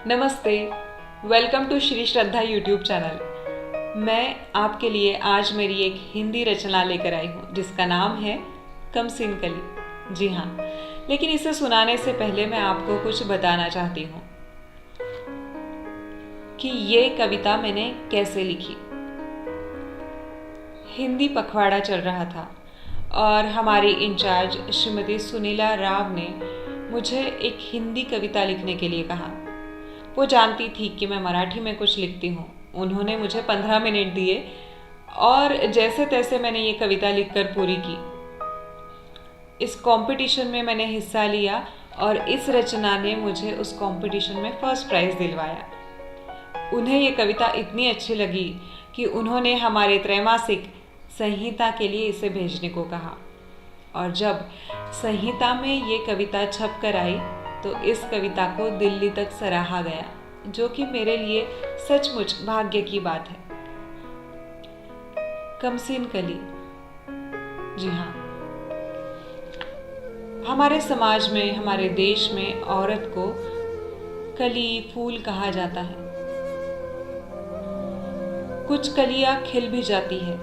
नमस्ते, welcome to Shri Shraddha YouTube channel. मैं आपके लिए आज मेरी एक हिंदी रचना लेकर आई हूँ जिसका नाम है कमसिन कली। जी हाँ, लेकिन इसे सुनाने से पहले मैं आपको कुछ बताना चाहती हूँ कि ये कविता मैंने कैसे लिखी। हिंदी पखवाड़ा चल रहा था और हमारी इंचार्ज श्रीमती सुनीला राव ने मुझे एक हिंदी कविता लिखने के लिए कहा। वो जानती थी कि मैं मराठी में कुछ लिखती हूँ। उन्होंने मुझे 15 मिनट दिए और जैसे तैसे मैंने ये कविता लिखकर पूरी की। इस कंपटीशन में मैंने हिस्सा लिया और इस रचना ने मुझे उस कंपटीशन में फर्स्ट प्राइज़ दिलवाया। उन्हें ये कविता इतनी अच्छी लगी कि उन्होंने हमारे त्रैमासिक संहिता के लिए इसे भेजने को कहा। और जब संहिता में ये कविता छप कर आई तो इस कविता को दिल्ली तक सराहा गया, जो कि मेरे लिए सचमुच भाग्य की बात है। कमसिन कली। जी हाँ, हमारे समाज में, हमारे देश में औरत को कली, फूल कहा जाता है। कुछ कलियां खिल भी जाती है,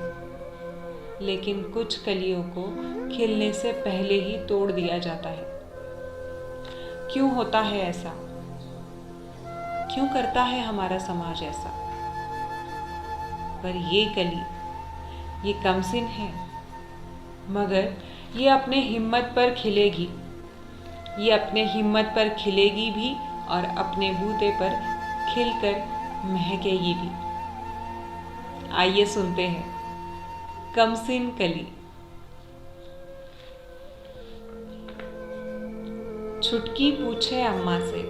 लेकिन कुछ कलियों को खिलने से पहले ही तोड़ दिया जाता है। क्यों होता है ऐसा? क्यों करता है हमारा समाज ऐसा? पर ये कली, ये कमसिन है, मगर ये अपने हिम्मत पर खिलेगी। ये अपने हिम्मत पर खिलेगी भी और अपने बूते पर खिलकर महकेगी भी। आइए सुनते हैं कमसिन कली। छुटकी पूछे अम्मा से,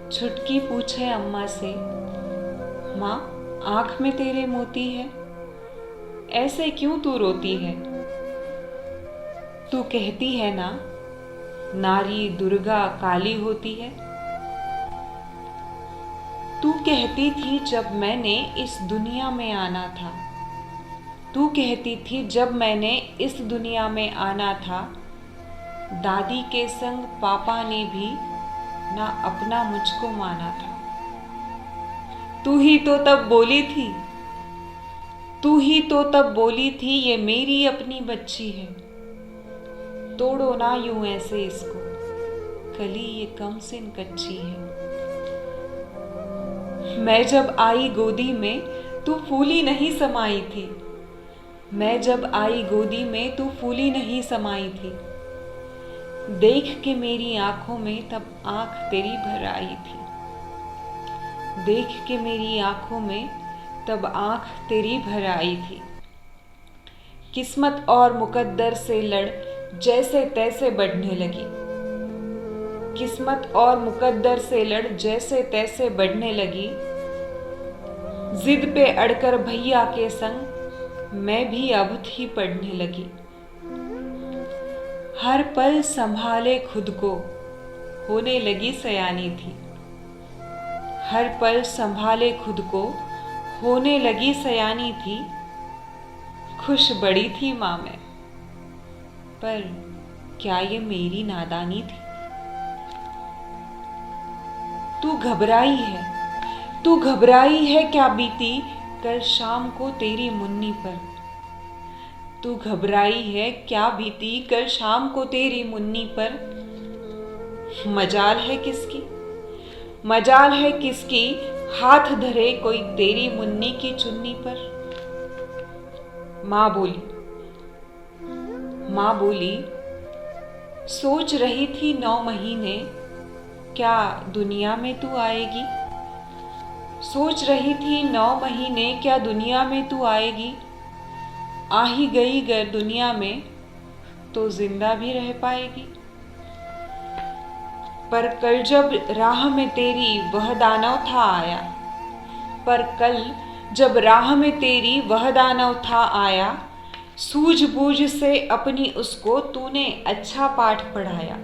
छुटकी पूछे अम्मा से, माँ आंख में तेरे मोती है, ऐसे क्यों तू रोती है? तू कहती है ना नारी दुर्गा काली होती है। तू कहती थी जब मैंने इस दुनिया में आना था, तू कहती थी जब मैंने इस दुनिया में आना था, दादी के संग पापा ने भी ना अपना मुझको माना था। तू ही तो तब बोली थी, तू ही तो तब बोली थी ये मेरी अपनी बच्ची है। तोड़ो ना यूं ऐसे इसको, कली ये कमसिन कच्ची है। मैं जब आई गोदी में तू फूली नहीं समाई थी, मैं जब आई गोदी में तू फूली नहीं समाई थी। देख के मेरी आंखों में तब आंख तेरी भर आई थी, देख के मेरी आंखों में तब आंख तेरी भर आई थी। किस्मत और मुकद्दर से लड़ जैसे तैसे बढ़ने लगी, किस्मत और मुकद्दर से लड़ जैसे तैसे बढ़ने लगी। जिद पे अड़कर भैया के संग मैं भी अब थी पढ़ने लगी। हर पल संभाले खुद को होने लगी सयानी थी, हर पल संभाले खुद को होने लगी सयानी थी। खुश बड़ी थी माँ मैं, पर क्या ये मेरी नादानी थी? तू घबराई है, तू घबराई है क्या बीती कल शाम को तेरी मुन्नी पर। तू घबराई है क्या बीती कल शाम को तेरी मुन्नी पर। मजाल है किसकी, मजाल है किसकी हाथ धरे कोई तेरी मुन्नी की चुन्नी पर। माँ बोली, माँ बोली, सोच रही थी 9 महीने क्या दुनिया में तू आएगी। सोच रही थी 9 महीने क्या दुनिया में तू आएगी। आ ही गई गर दुनिया में तो जिंदा भी रह पाएगी। पर कल जब राह में तेरी वह दानव था आया, पर कल जब राह में तेरी वह दानव था आया, सूझबूझ से अपनी उसको तूने अच्छा पाठ पढ़ाया।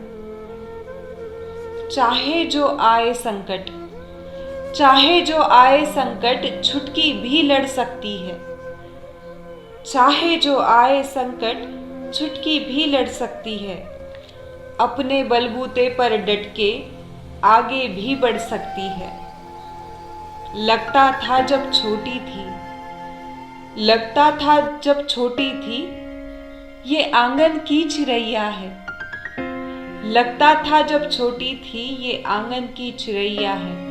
चाहे जो आए संकट, चाहे जो आए संकट छुटकी भी लड़ सकती है। चाहे जो आए संकट छुटकी भी लड़ सकती है। अपने बलबूते पर डट के आगे भी बढ़ सकती है। लगता था जब छोटी थी, लगता था जब छोटी थी, ये आंगन की चिड़ैया है। लगता था जब छोटी थी, ये आंगन की चिड़ैया है।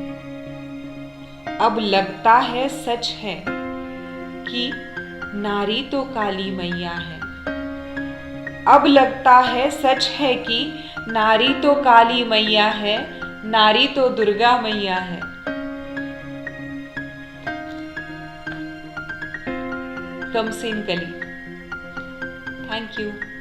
अब लगता है सच है कि नारी तो काली मैया है। अब लगता है सच है कि नारी तो काली मैया है, नारी तो दुर्गा मैया है। कमसीन कली। Thank you.